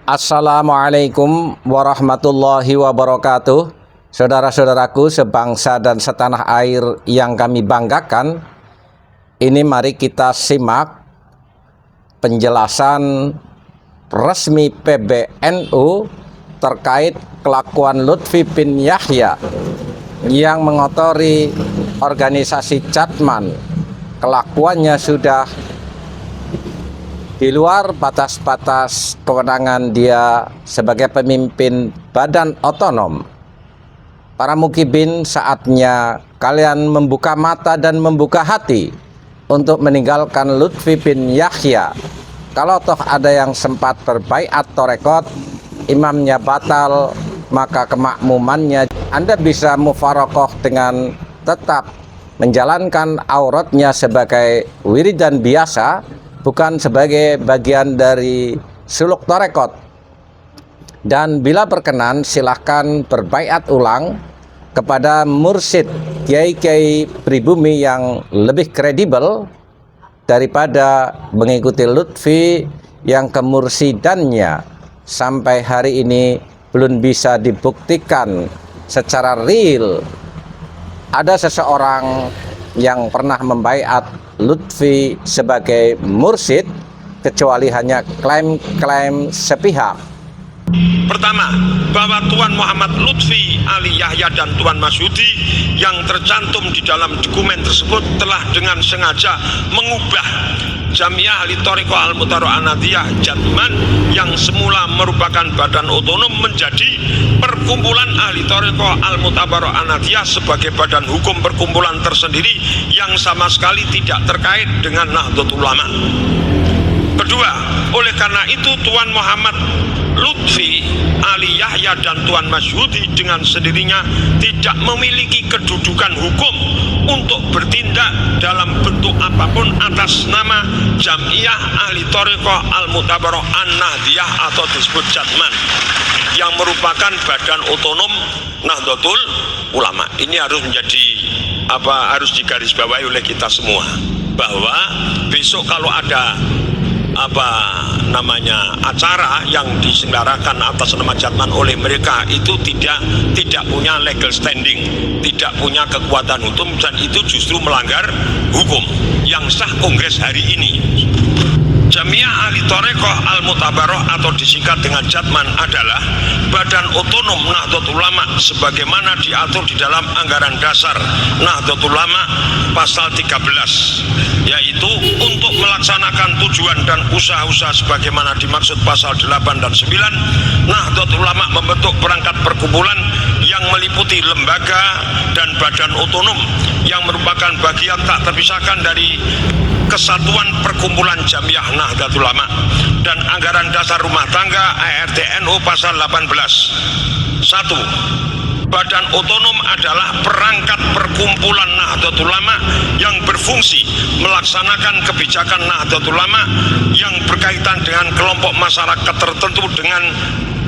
Assalamualaikum warahmatullahi wabarakatuh. Saudara-saudaraku sebangsa dan setanah air yang kami banggakan, ini mari kita simak penjelasan resmi PBNU terkait kelakuan Lutfi bin Yahya yang mengotori organisasi Jatman. Kelakuannya sudah di luar batas-batas kewenangan dia sebagai pemimpin badan otonom. Para mukibin, saatnya kalian membuka mata dan membuka hati untuk meninggalkan Lutfi bin Yahya. Kalau toh ada yang sempat berbaiat torekot, imamnya batal, maka kemakmumannya Anda bisa mufarokoh dengan tetap menjalankan auratnya sebagai wiridan biasa, bukan sebagai bagian dari suluk torekot. Dan bila berkenan, silahkan berbaiat ulang kepada mursyid kiai-kiai pribumi yang lebih kredibel daripada mengikuti Lutfi yang kemursidannya sampai hari ini belum bisa dibuktikan secara real ada seseorang yang pernah membaiat Lutfi sebagai mursyid, kecuali hanya klaim-klaim sepihak. Pertama, bahwa Tuan Muhammad Lutfi Ali Yahya dan Tuan Masyudi yang tercantum di dalam dokumen tersebut telah dengan sengaja mengubah Jamiah Ahli Thariqah Al-Mutabaro'ah An-Nahdliyah Jatman yang semula merupakan badan otonom menjadi Perkumpulan Ahli Thariqah Al-Mutabaro'ah An-Nahdliyah sebagai badan hukum perkumpulan tersendiri yang sama sekali tidak terkait dengan Nahdlatul Ulama. Kedua, oleh karena itu Tuan Muhammad Lutfi Ali Yahya dan Tuan Masyudi dengan sendirinya tidak memiliki kedudukan hukum untuk bertindak dalam bentuk apapun atas nama Jamiah Ahli Thariqah Al-Mutabaro'ah An-Nahdliyah atau disebut Jatman yang merupakan badan otonom Nahdlatul Ulama. Ini harus menjadi harus digarisbawahi oleh kita semua, bahwa besok kalau ada acara yang diselenggarakan atas nama Jatman oleh mereka, itu tidak punya legal standing, tidak punya kekuatan hukum, dan itu justru melanggar hukum yang sah Kongres hari ini. Jamiah Ahli Thariqah Al-Mutabaro'ah atau disingkat dengan Jatman adalah badan otonom Nahdlatul Ulama sebagaimana diatur di dalam anggaran dasar Nahdlatul Ulama pasal 13, yaitu untuk melaksanakan tujuan dan usaha-usaha sebagaimana dimaksud pasal 8 dan 9. Nahdlatul Ulama membentuk perangkat perkumpulan yang meliputi lembaga dan badan otonom yang merupakan bagian tak terpisahkan dari Kesatuan Perkumpulan Jamiah Nahdlatul Ulama dan anggaran dasar rumah tangga ART-NU pasal 18. 1. Badan otonom adalah perangkat perkumpulan Nahdlatul Ulama yang berfungsi melaksanakan kebijakan Nahdlatul Ulama yang berkaitan dengan kelompok masyarakat tertentu dengan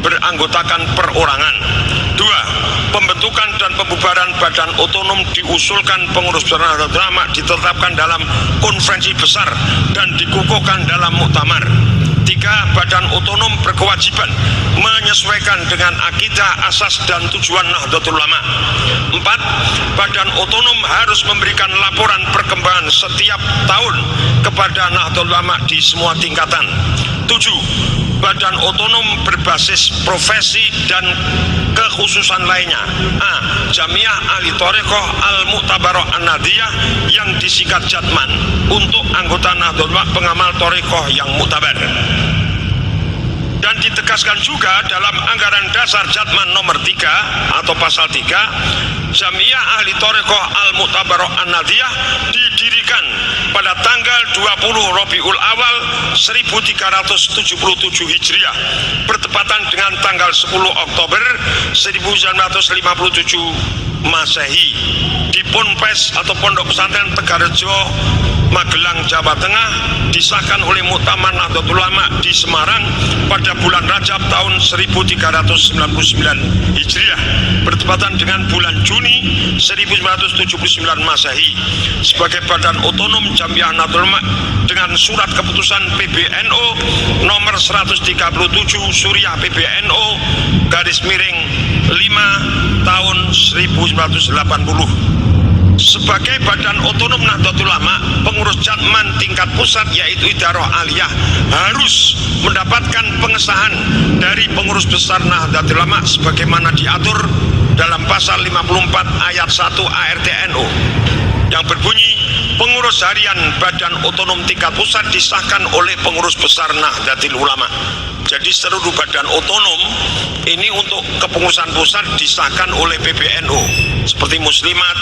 beranggotakan perorangan. 2. Pembentukan dan pembubaran badan otonom diusulkan pengurus besar Nahdlatul Ulama ditetapkan dalam konferensi besar dan dikukuhkan dalam muktamar. 3. Badan otonom berkewajiban menyesuaikan dengan akidah, asas dan tujuan Nahdlatul Ulama. 4. Badan otonom harus memberikan laporan perkembangan setiap tahun kepada Nahdlatul Ulama di semua tingkatan. 7. Badan otonom berbasis profesi dan kekhususan lainnya. A. Jamiah Ahli Thariqah Al-Mutabaro'ah An-Nahdliyah yang disingkat Jatman untuk anggota Nahdlatul Ulama pengamal thariqah yang muktabar. Dan ditegaskan juga dalam anggaran dasar Jatman nomor 3 atau pasal 3, Jamiah Ahli Thariqah Al-Mutabaro'ah An-Nahdliyah didirikan pada tanggal 20 Rabiul Awal 1377 Hijriah bertepatan dengan tanggal 10 Oktober 1957 Masehi di Ponpes atau Pondok Pesantren Tegarejo Magelang, Jawa Tengah, disahkan oleh Muktamar Nahdlatul Ulama di Semarang pada bulan Rajab tahun 1399 Hijriah bertepatan dengan bulan Juni 1979 Masehi sebagai badan otonom Jamiah Nahdlatul Ulama dengan surat keputusan PBNU nomor 137 Suriah PBNU _5 tahun 1980. Sebagai badan otonom Nahdlatul Ulama, pengurus Jatman tingkat pusat yaitu Idaroh Aliyah harus mendapatkan pengesahan dari pengurus besar Nahdlatul Ulama sebagaimana diatur dalam pasal 54 ayat 1 ART NU yang berbunyi, pengurus harian badan otonom tingkat pusat disahkan oleh pengurus besar Nahdlatul Ulama. Jadi seluruh badan otonom ini untuk kepengurusan pusat disahkan oleh PBNU seperti Muslimat,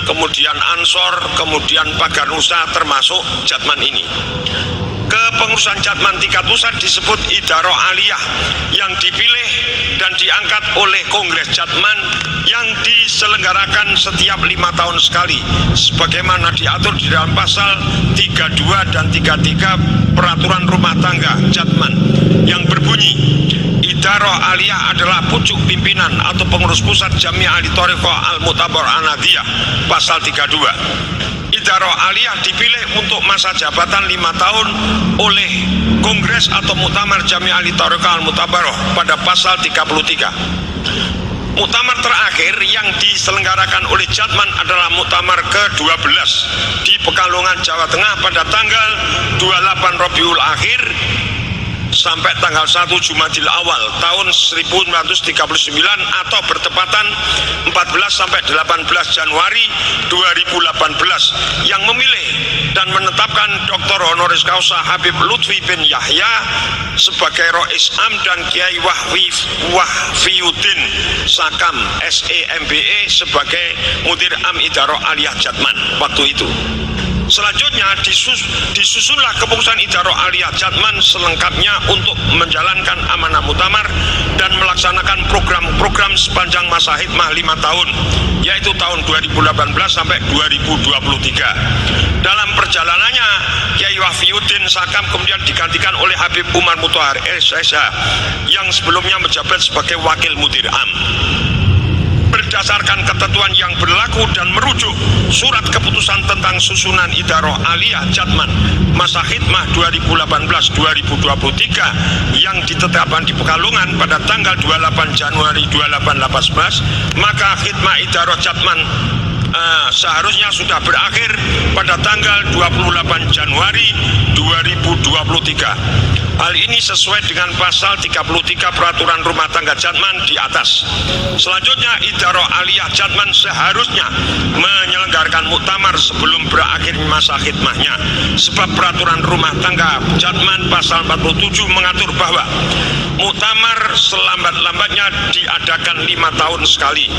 kemudian Ansor, kemudian Paganusa termasuk Jatman ini. Kepengurusan Jatman tingkat pusat disebut Idaroh Aliyah yang dipilih dan diangkat oleh Kongres Jatman yang diselenggarakan setiap 5 tahun sekali sebagaimana diatur di dalam pasal 32 dan 33 Peraturan Rumah Tangga Jatman yang berbunyi, Idaroh Aliyah adalah pucuk pimpinan atau pengurus pusat Jamiah Ahli Thariqah Al-Mu'tabar An-Nahdliyah pasal 32. Idaroh Aliyah dipilih untuk masa jabatan 5 tahun oleh Kongres atau Muktamar Jamiah Ahli Thariqah Al-Mu'tabarah pada pasal 33. Muktamar terakhir yang diselenggarakan oleh Jatman adalah Muktamar ke-12 di Pekalongan, Jawa Tengah pada tanggal 28 Rabiul Akhir sampai tanggal 1 Jumadil Awal tahun 1939 atau bertepatan 14 sampai 18 Januari 2018 yang memilih dan menetapkan Dr. Honoris Causa Habib Lutfi bin Yahya sebagai Rois Am dan Kiai Wahfiuddin Sakam SEMBE sebagai Mudir Am Idaroh Aliyah Jatman waktu itu. Selanjutnya disusunlah kepengurusan Idaroh Aliyah Jatman selengkapnya untuk menjalankan amanah Muktamar dan melaksanakan program-program sepanjang masa khidmah 5 tahun, yaitu tahun 2018 sampai 2023. Dalam perjalanannya, Kiai Wahfiuddin Sakam kemudian digantikan oleh Habib Umar Mutahar SSH yang sebelumnya menjabat sebagai Wakil Mudir Am. Berdasarkan ketentuan yang berlaku dan merujuk surat keputusan tentang susunan Idaroh Aliyah Jatman masa khidmah 2018-2023 yang ditetapkan di Pekalongan pada tanggal 28 Januari 2018, maka khidmah Idaroh Jatman seharusnya sudah berakhir pada tanggal 28 Januari 2023. Hal ini sesuai dengan pasal 33 Peraturan Rumah Tangga Jatman di atas. Selanjutnya, Idaroh Aliyah Jatman seharusnya menyelenggarakan muktamar sebelum berakhir masa khidmahnya. Sebab Peraturan Rumah Tangga Jatman pasal 47 mengatur bahwa muktamar selambat-lambatnya diadakan 5 tahun sekali.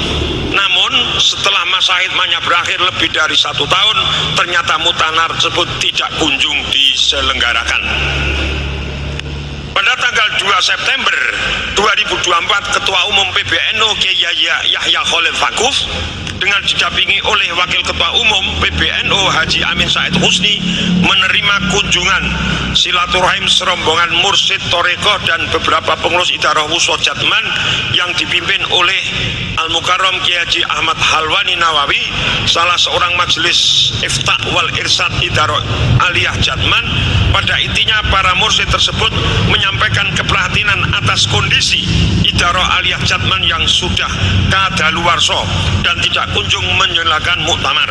Namun, setelah masa khidmahnya berakhir lebih dari 1 tahun, ternyata muktamar tersebut tidak kunjung diselenggarakan. Pada tanggal 2 September 2024, Ketua Umum PBNU Kiai Yahya Khalil Stakuf dengan didampingi oleh Wakil Ketua Umum PBNU Haji Amin Said Husni menerima kunjungan silaturahim serombongan mursyid Thariqah dan beberapa pengurus Idaroh Wusat Jatman yang dipimpin oleh Al-Mukarram Kiai Haji Ahmad Halwani Nawawi, salah seorang majelis Iftah wal Irsad Idaroh Aliyah Jatman. Pada intinya para mursyid tersebut menyampaikan keprihatinan atas kondisi Idaroh Aliyah Jatman yang sudah kadaluwarsa dan tidak kunjung menyelenggarakan muktamar.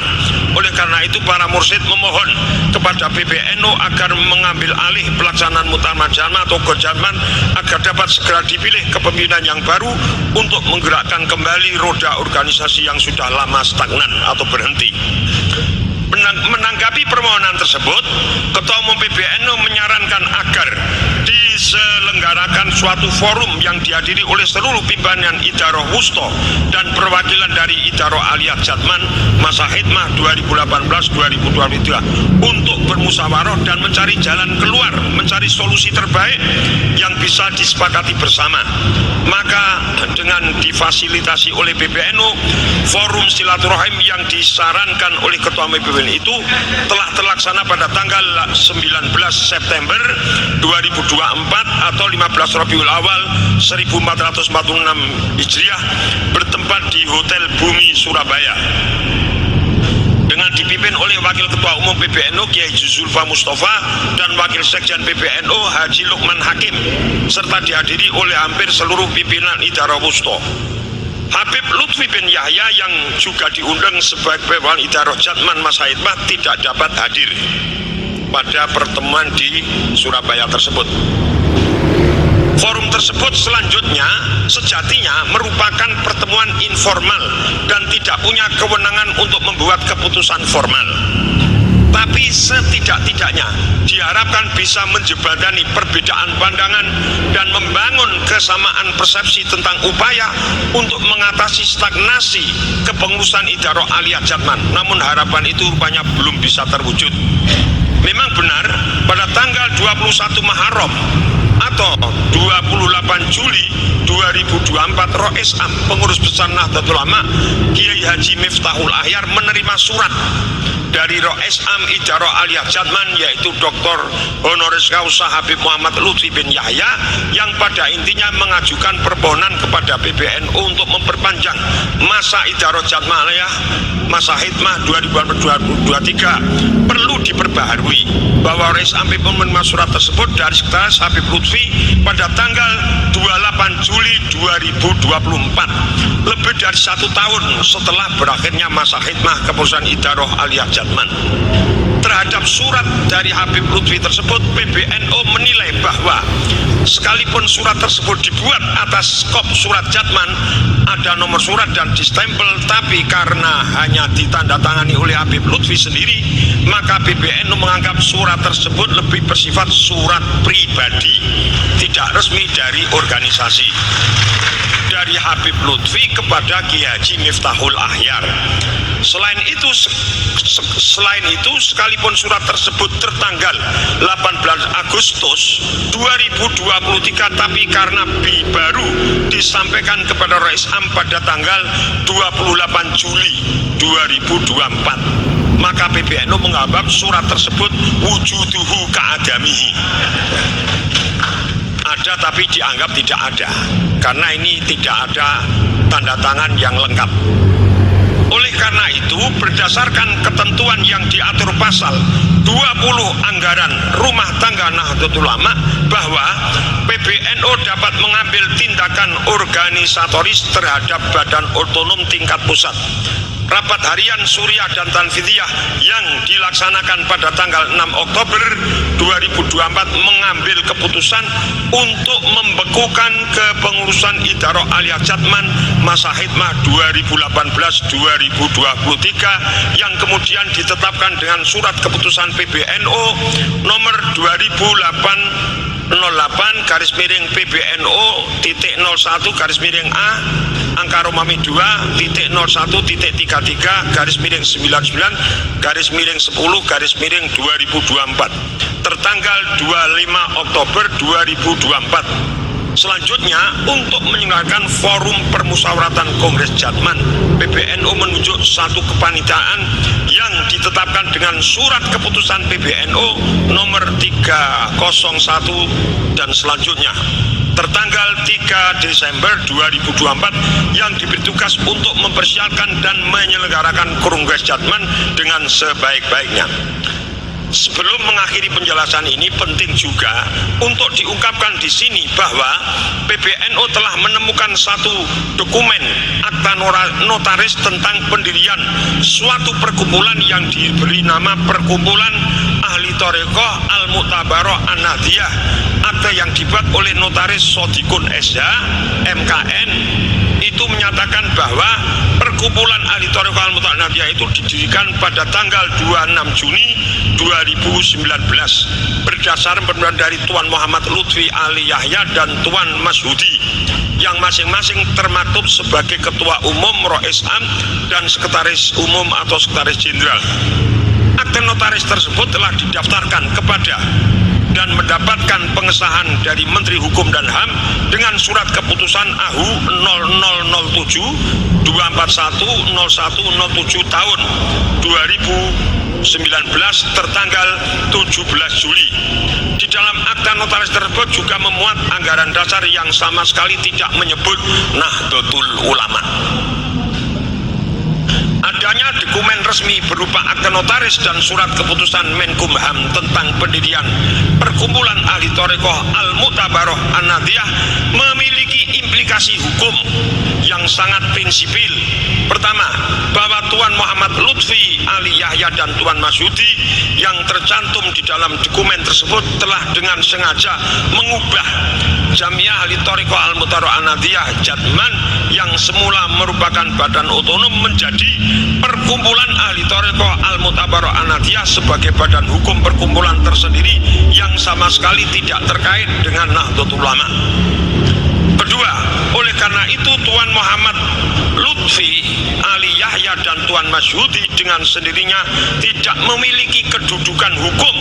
Oleh karena itu para mursyid memohon kepada PBNU agar mengambil alih pelaksanaan muktamar Jatman atau Jatman agar dapat segera dipilih kepemimpinan yang baru untuk menggerakkan kembali roda organisasi yang sudah lama stagnan atau berhenti. Menanggapi permohonan tersebut, Ketua Umum PBNU menyarankan agar diselenggarakan suatu forum yang dihadiri oleh seluruh pimpinan Idaroh Wusta dan perwakilan dari Idaroh Aliyah Jatman masa khidmah 2018-2023 untuk bermusyawarah dan mencari jalan keluar, mencari mencari solusi terbaik yang bisa disepakati bersama. Maka dengan difasilitasi oleh PBNU, forum silaturahim yang disarankan oleh Ketua PBNU itu telah terlaksana pada tanggal 19 September 2024 atau 15 Rabiul Awal 1446 Hijriah bertempat di Hotel Bumi Surabaya, dengan dipimpin oleh Wakil Ketua Umum PBNU Kiai Zulfa Mustafa dan Wakil Sekjen PBNU Haji Lukman Hakim, serta dihadiri oleh hampir seluruh pimpinan Idarah Wusto. Habib Lutfi bin Yahya yang juga diundang sebagai Pimpinan Idarah Jatman Masahidmah tidak dapat hadir pada pertemuan di Surabaya tersebut. Forum tersebut selanjutnya sejatinya merupakan pertemuan informal dan tidak punya kewenangan untuk membuat keputusan formal. Tapi setidak-tidaknya diharapkan bisa menjembatani perbedaan pandangan dan membangun kesamaan persepsi tentang upaya untuk mengatasi stagnasi kepengurusan Idarah Aliyah Jatman. Namun harapan itu rupanya belum bisa terwujud. Memang benar pada tanggal 21 Muharram atau 28 Juli 2024 Rois Am Pengurus Besar Nahdlatul Ulama Kiai Haji Miftahul Ahyar menerima surat dari Rois Am Idarah Aliyah Jatman, yaitu Dr. Honoris Causa Habib Muhammad Lutfi bin Yahya, yang pada intinya mengajukan permohonan kepada PBNU untuk memperpanjang masa Idarah Jatman Aliyah masa hikmah 2023 perlu diperbaharui, bahwa Rois Am menerima surat tersebut dari Sekretaris Habib Lutfi pada tanggal 28 Juli 2024, lebih dari 1 tahun setelah berakhirnya masa hikmah kepengurusan Idarah Aliyah Jatman. Terhadap surat dari Habib Lutfi tersebut, PBNU menilai bahwa sekalipun surat tersebut dibuat atas kop surat Jatman, ada nomor surat dan distempel, tapi karena hanya ditandatangani oleh Habib Lutfi sendiri, maka PBNU menganggap surat tersebut lebih bersifat surat pribadi, tidak resmi dari organisasi, dari Habib Lutfi kepada Kiai Haji Miftahul Ahyar. Selain itu, sekalipun surat tersebut tertanggal 18 Agustus 2023, tapi karena baru disampaikan kepada Rois Am pada tanggal 28 Juli 2024, maka PBNU menganggap surat tersebut wujuduhu ka'adamihi, ada tapi dianggap tidak ada, karena ini tidak ada tanda tangan yang lengkap. Oleh karena itu, berdasarkan ketentuan yang diatur pasal 20 Anggaran Rumah Tangga Nahdlatul Ulama, bahwa PBNU dapat mengambil tindakan organisatoris terhadap badan otonom tingkat pusat. Rapat harian Suriah dan Tanfidiyah yang dilaksanakan pada tanggal 6 Oktober 2024 mengambil keputusan untuk membekukan kepengurusan Idarah Aliyah Jatman masa hikmah 2018-2023 yang kemudian ditetapkan dengan surat keputusan PBNU nomor 2008/PBNU.01/A angka Romawi 2.01.39-10/2024 tertanggal 25 Oktober 2024. Selanjutnya, untuk menyelenggarakan forum permusyawaratan Kongres Jatman, PBNU menunjuk satu kepanitiaan yang ditetapkan dengan surat keputusan PBNU nomor 301 dan selanjutnya tertanggal 3 Desember 2024 yang diberi tugas untuk mempersiapkan dan menyelenggarakan Kongres Jatman dengan sebaik-baiknya. Sebelum mengakhiri penjelasan ini, penting juga untuk diungkapkan di sini bahwa PBNU telah menemukan satu dokumen akta notaris tentang pendirian suatu perkumpulan yang diberi nama Perkumpulan Ahli Thariqah Al-Mu'tabarah An-Nahdiyah, akta yang dibuat oleh notaris Sodikun SH MKN. Itu menyatakan bahwa Perkumpulan Ahli Thariqah Al-Mu'tabarah An-Nahdiyah itu didirikan pada tanggal 26 Juni 2019 berdasar pemerintahan dari Tuan Muhammad Lutfi Ali Yahya dan Tuan Masyudi, yang masing-masing termaktub sebagai Ketua Umum Rois Am dan Sekretaris Umum atau Sekretaris Jenderal. Akte notaris tersebut telah didaftarkan kepada dan dan mendapatkan pengesahan dari Menteri Hukum dan HAM dengan surat keputusan AHU 0007 241 0107 tahun 2019 tertanggal 17 Juli. Di dalam akta notaris tersebut juga memuat anggaran dasar yang sama sekali tidak menyebut Nahdlatul Ulama. Adanya dokumen resmi berupa akta notaris dan surat keputusan Menkumham tentang pendirian Perkumpulan Ahli Thariqah Al-Mu'tabarah An-Nahdliyah memiliki implikasi hukum yang sangat prinsipil. Pertama, bahwa Tuan Muhammad Lutfi Ali Yahya dan Tuan Masyudi yang tercantum di dalam dokumen tersebut telah dengan sengaja mengubah Jamiah Ahli Thariqah Al-Mu'tabarah An-Nahdliyah Jatman yang semula merupakan badan otonom menjadi Perkumpulan Ahli Thariqah Al-Mu'tabarah An-Nahdliyah sebagai badan hukum perkumpulan tersendiri yang sama sekali tidak terkait dengan Nahdlatul Ulama. Kedua, oleh karena itu Tuan Muhammad Lutfi Ali Yahya dan Tuan Masyudi dengan sendirinya tidak memiliki kedudukan hukum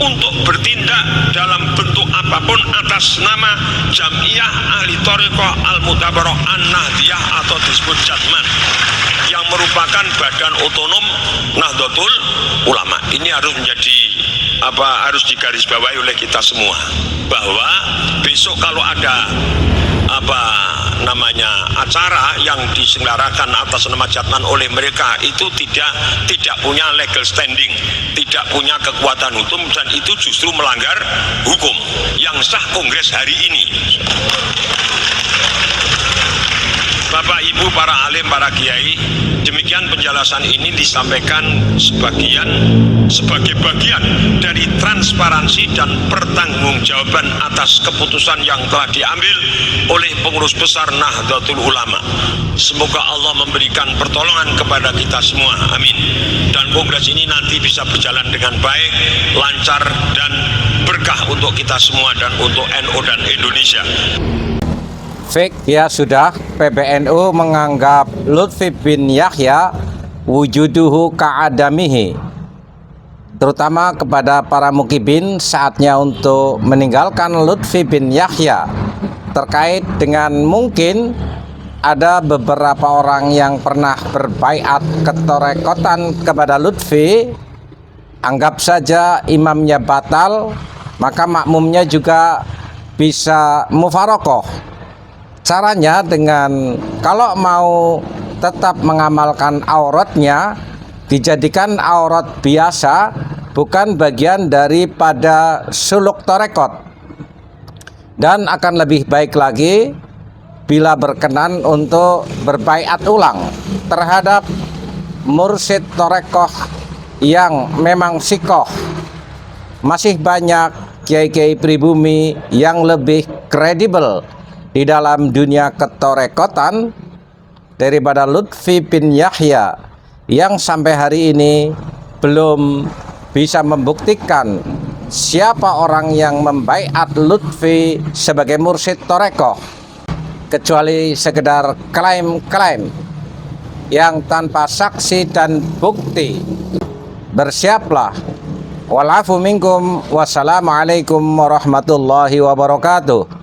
untuk bertindak dalam bentuk apapun atas nama Jamiah Ahli Thariqah Al-Mu'tabarah An-Nahdliyah atau disebut Jatman yang merupakan badan otonom Nahdlatul Ulama. Ini harus menjadi harus digarisbawahi oleh kita semua, bahwa besok kalau ada acara yang diselenggarakan atas nama Jatman oleh mereka itu tidak punya legal standing, tidak punya kekuatan hukum, dan itu justru melanggar hukum yang sah Kongres hari ini. Bapak Ibu, para alim, para kiai, demikian penjelasan ini disampaikan sebagai bagian dari transparansi dan pertanggungjawaban atas keputusan yang telah diambil oleh pengurus besar Nahdlatul Ulama. Semoga Allah memberikan pertolongan kepada kita semua, amin. Dan kongres ini nanti bisa berjalan dengan baik, lancar, dan berkah untuk kita semua dan untuk NU dan Indonesia. Ya sudah, PBNU menganggap Lutfi bin Yahya wujuduhu ka'adamihi. Terutama kepada para mukibin, saatnya untuk meninggalkan Lutfi bin Yahya. Terkait dengan mungkin ada beberapa orang yang pernah berbaiat ketorekotan kepada Lutfi, anggap saja imamnya batal, maka makmumnya juga bisa mufarokoh. Caranya dengan kalau mau tetap mengamalkan auratnya, dijadikan aurat biasa, bukan bagian daripada suluk torekot. Dan akan lebih baik lagi bila berkenan untuk berbaiat ulang terhadap mursyid torekoh yang memang sikoh. Masih banyak kiai-kiai pribumi yang lebih kredibel di dalam dunia ketorekotan daripada Lutfi bin Yahya yang sampai hari ini belum bisa membuktikan siapa orang yang membaiat Lutfi sebagai mursyid torekoh, kecuali sekedar klaim-klaim yang tanpa saksi dan bukti. Bersiaplah. Wal afu minkum. Wassalamualaikum warahmatullahi wabarakatuh.